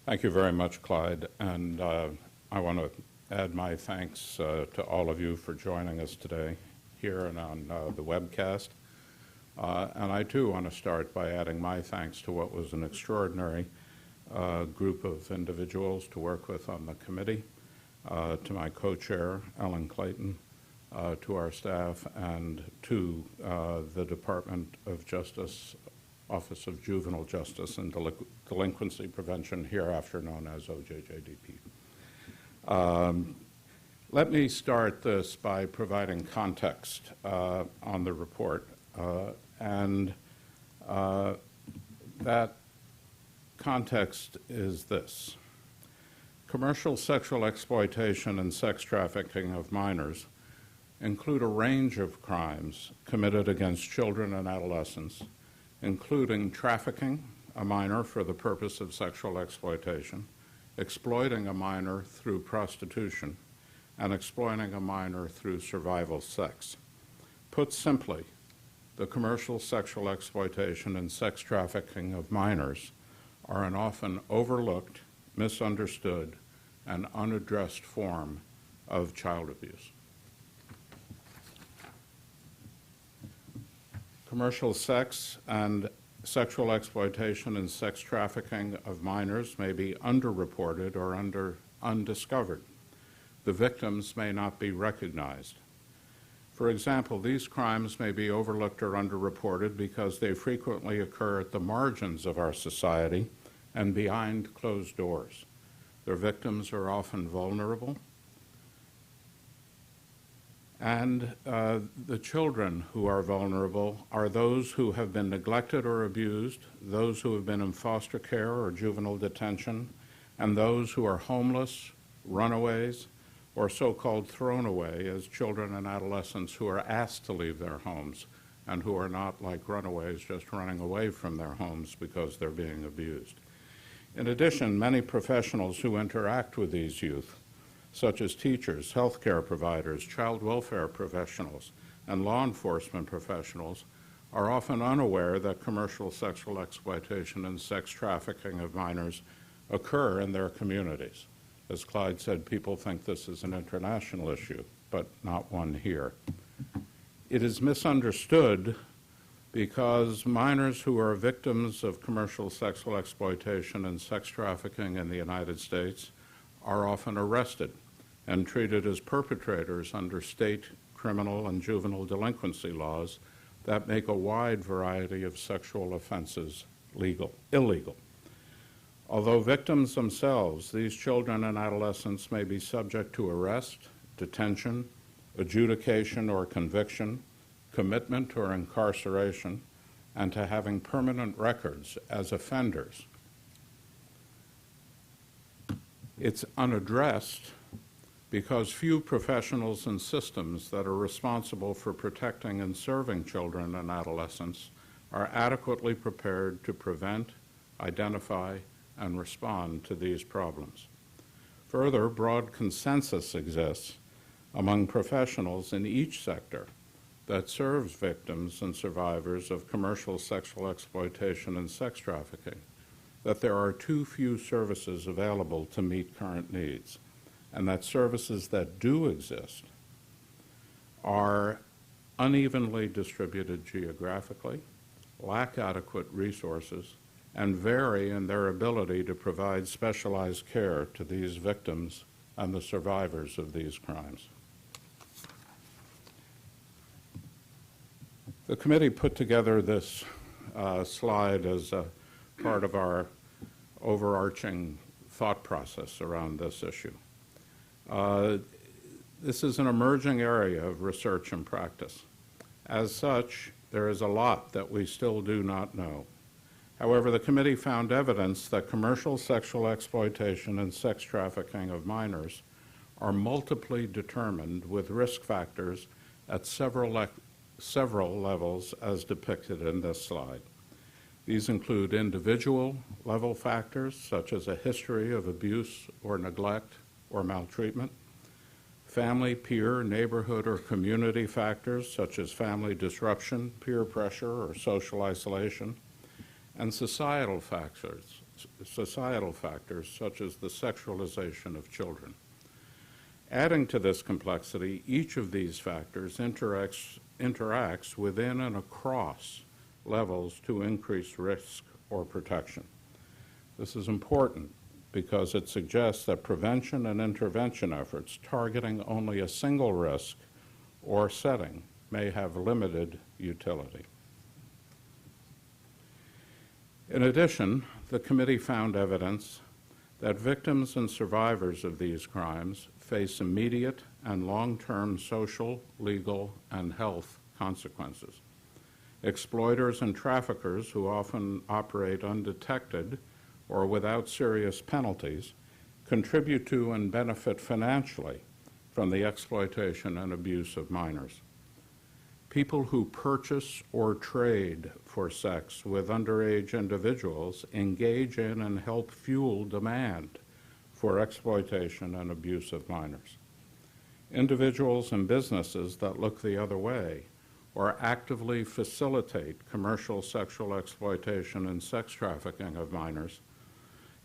Thank you very much, Clyde, and I want to add my thanks to all of you for joining us today here and on the webcast. And I too want to start by adding my thanks to what was an extraordinary group of individuals to work with on the committee, to my co-chair, Ellen Clayton, to our staff, and to the Department of Justice, Office of Juvenile Justice and Delinquency Prevention, hereafter known as OJJDP. Let me start this by providing context on the report, and that context is this. Commercial sexual exploitation and sex trafficking of minors include a range of crimes committed against children and adolescents, including trafficking a minor for the purpose of sexual exploitation, exploiting a minor through prostitution, and exploiting a minor through survival sex. Put simply, the commercial sexual exploitation and sex trafficking of minors are an often overlooked, misunderstood, and unaddressed form of child abuse. Commercial sex and sexual exploitation and sex trafficking of minors may be underreported or undiscovered. The victims may not be recognized. For example, these crimes may be overlooked or underreported because they frequently occur at the margins of our society and behind closed doors. Their victims are often vulnerable, and the children who are vulnerable are those who have been neglected or abused, those who have been in foster care or juvenile detention, and those who are homeless, runaways, or so-called thrown away as children and adolescents who are asked to leave their homes and who are not like runaways just running away from their homes because they're being abused. In addition, many professionals who interact with these youth, such as teachers, healthcare providers, child welfare professionals, and law enforcement professionals, are often unaware that commercial sexual exploitation and sex trafficking of minors occur in their communities. As Clyde said, people think this is an international issue, but not one here. It is misunderstood because minors who are victims of commercial sexual exploitation and sex trafficking in the United States are often arrested and treated as perpetrators under state criminal and juvenile delinquency laws that make a wide variety of sexual offenses illegal. Although victims themselves, these children and adolescents may be subject to arrest, detention, adjudication or conviction, commitment or incarceration, and to having permanent records as offenders. It's unaddressed because few professionals and systems that are responsible for protecting and serving children and adolescents are adequately prepared to prevent, identify, and respond to these problems. Further, broad consensus exists among professionals in each sector that serves victims and survivors of commercial sexual exploitation and sex trafficking that there are too few services available to meet current needs, and that services that do exist are unevenly distributed geographically, lack adequate resources, and vary in their ability to provide specialized care to these victims and the survivors of these crimes. The committee put together this slide as a part of our overarching thought process around this issue. This is an emerging area of research and practice. As such, there is a lot that we still do not know. However, the committee found evidence that commercial sexual exploitation and sex trafficking of minors are multiply determined with risk factors at several levels as depicted in this slide. These include individual level factors such as a history of abuse or neglect or maltreatment, family, peer, neighborhood, or community factors such as family disruption, peer pressure, or social isolation, and societal factors societal factors such as the sexualization of children. Adding to this complexity, each of these factors interacts within and across levels to increase risk or protection. This is important because it suggests that prevention and intervention efforts targeting only a single risk or setting may have limited utility. In addition, the committee found evidence that victims and survivors of these crimes face immediate and long-term social, legal, and health consequences. Exploiters and traffickers, who often operate undetected or without serious penalties, contribute to and benefit financially from the exploitation and abuse of minors. People who purchase or trade for sex with underage individuals engage in and help fuel demand for exploitation and abuse of minors. Individuals and businesses that look the other way or actively facilitate commercial sexual exploitation and sex trafficking of minors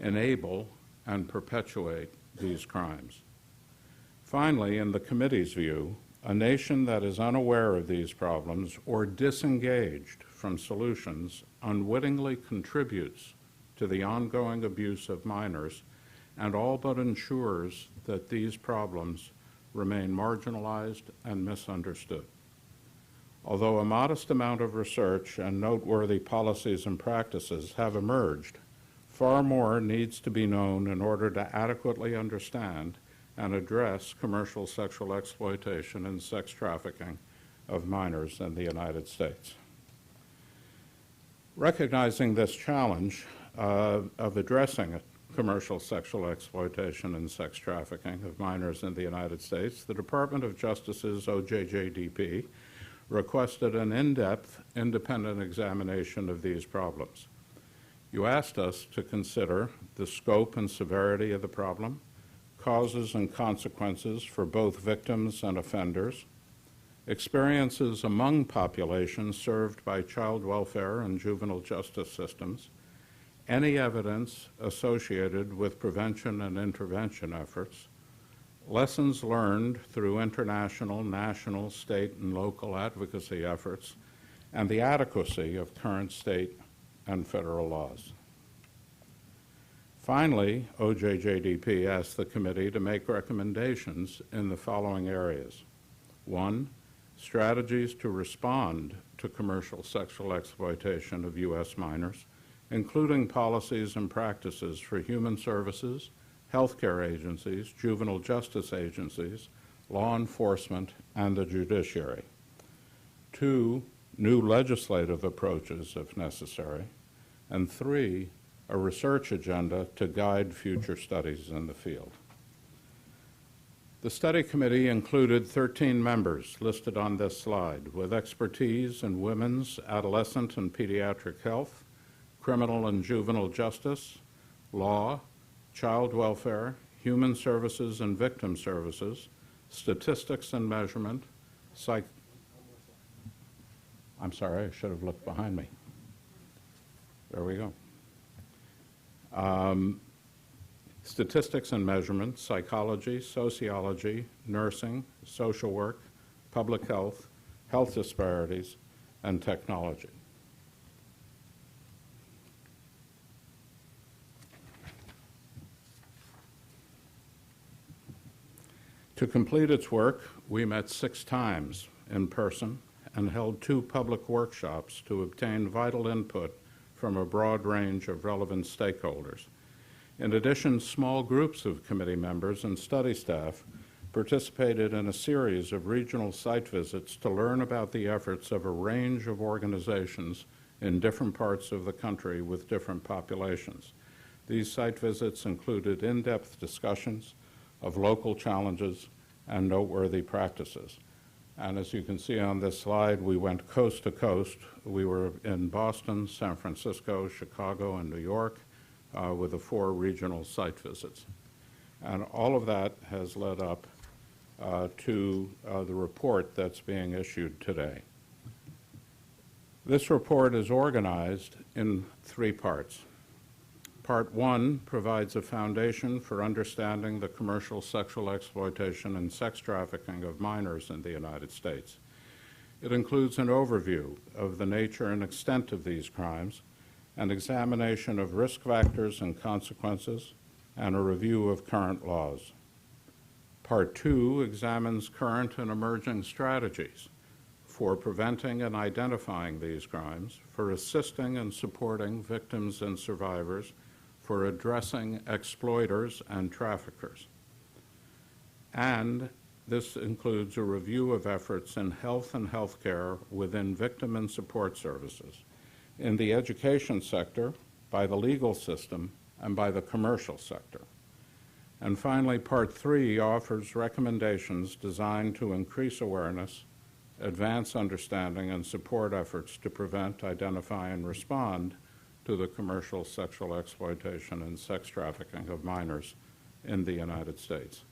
enable and perpetuate these crimes. Finally, in the committee's view, a nation that is unaware of these problems or disengaged from solutions unwittingly contributes to the ongoing abuse of minors and all but ensures that these problems remain marginalized and misunderstood. Although a modest amount of research and noteworthy policies and practices have emerged, far more needs to be known in order to adequately understand and address commercial sexual exploitation and sex trafficking of minors in the United States. Recognizing this challenge of addressing commercial sexual exploitation and sex trafficking of minors in the United States, the Department of Justice's OJJDP requested an in-depth, independent examination of these problems. You asked us to consider the scope and severity of the problem, causes and consequences for both victims and offenders, experiences among populations served by child welfare and juvenile justice systems, any evidence associated with prevention and intervention efforts, lessons learned through international, national, state, and local advocacy efforts, and the adequacy of current state and federal laws. Finally, OJJDP asked the committee to make recommendations in the following areas. 1, strategies to respond to commercial sexual exploitation of U.S. minors, including policies and practices for human services, healthcare agencies, juvenile justice agencies, law enforcement, and the judiciary. 2, new legislative approaches if necessary. And 3, a research agenda to guide future studies in the field. The study committee included 13 members listed on this slide with expertise in women's, adolescent, and pediatric health, criminal and juvenile justice, law, child welfare, human services and victim services, statistics and measurement, I'm sorry, I should have looked behind me. There we go. Statistics and measurement, psychology, sociology, nursing, social work, public health, health disparities, and technology. To complete its work, we met 6 times in person and held 2 public workshops to obtain vital input from a broad range of relevant stakeholders. In addition, small groups of committee members and study staff participated in a series of regional site visits to learn about the efforts of a range of organizations in different parts of the country with different populations. These site visits included in-depth discussions of local challenges and noteworthy practices. And as you can see on this slide, we went coast to coast. We were in Boston, San Francisco, Chicago, and New York with the 4 regional site visits. And all of that has led up to the report that's being issued today. This report is organized in 3 parts. Part 1 provides a foundation for understanding the commercial sexual exploitation and sex trafficking of minors in the United States. It includes an overview of the nature and extent of these crimes, an examination of risk factors and consequences, and a review of current laws. Part 2 examines current and emerging strategies for preventing and identifying these crimes, for assisting and supporting victims and survivors, for addressing exploiters and traffickers. And this includes a review of efforts in health and healthcare within victim and support services, in the education sector, by the legal system, and by the commercial sector. And finally, Part 3 offers recommendations designed to increase awareness, advance understanding, and support efforts to prevent, identify, and respond to the commercial sexual exploitation and sex trafficking of minors in the United States.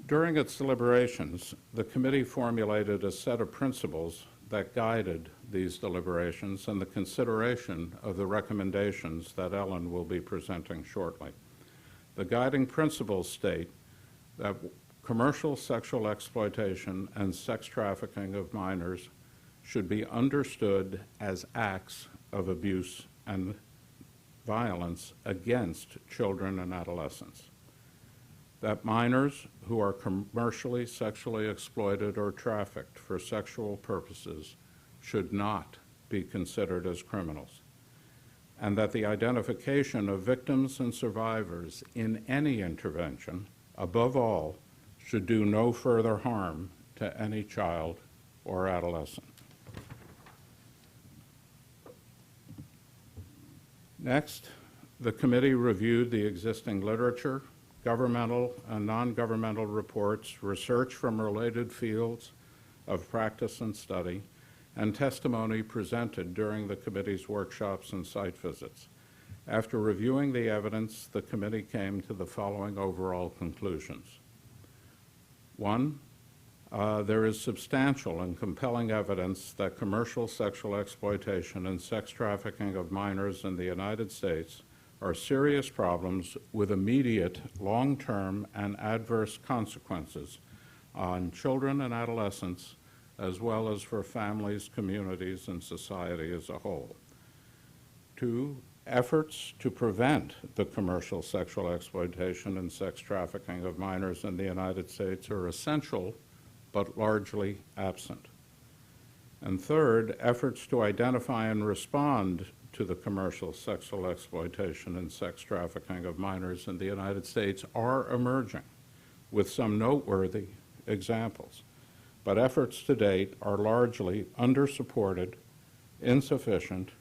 During its deliberations, the committee formulated a set of principles that guided these deliberations and the consideration of the recommendations that Ellen will be presenting shortly. The guiding principles state that commercial sexual exploitation and sex trafficking of minors should be understood as acts of abuse and violence against children and adolescents. That minors who are commercially sexually exploited or trafficked for sexual purposes should not be considered as criminals, and that the identification of victims and survivors in any intervention, above all, should do no further harm to any child or adolescent. Next, the committee reviewed the existing literature, governmental and non-governmental reports, research from related fields of practice and study, and testimony presented during the committee's workshops and site visits. After reviewing the evidence, the committee came to the following overall conclusions. 1, there is substantial and compelling evidence that commercial sexual exploitation and sex trafficking of minors in the United States are serious problems with immediate, long-term, and adverse consequences on children and adolescents, as well as for families, communities, and society as a whole. 2, efforts to prevent the commercial sexual exploitation and sex trafficking of minors in the United States are essential, but largely absent. And 3rd, efforts to identify and respond to the commercial sexual exploitation and sex trafficking of minors in the United States are emerging, with some noteworthy examples. But efforts to date are largely undersupported, insufficient,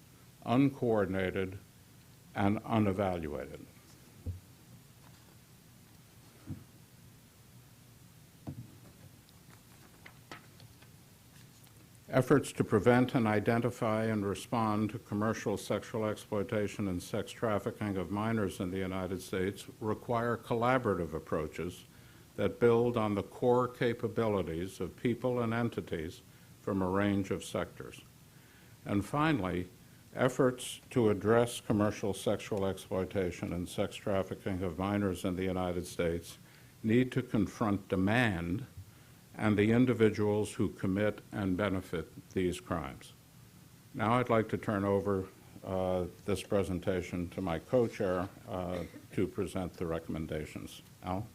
uncoordinated, and unevaluated. Efforts to prevent and identify and respond to commercial sexual exploitation and sex trafficking of minors in the United States require collaborative approaches that build on the core capabilities of people and entities from a range of sectors. And finally, efforts to address commercial sexual exploitation and sex trafficking of minors in the United States need to confront demand and the individuals who commit and benefit these crimes. Now I'd like to turn over this presentation to my co-chair to present the recommendations. Al?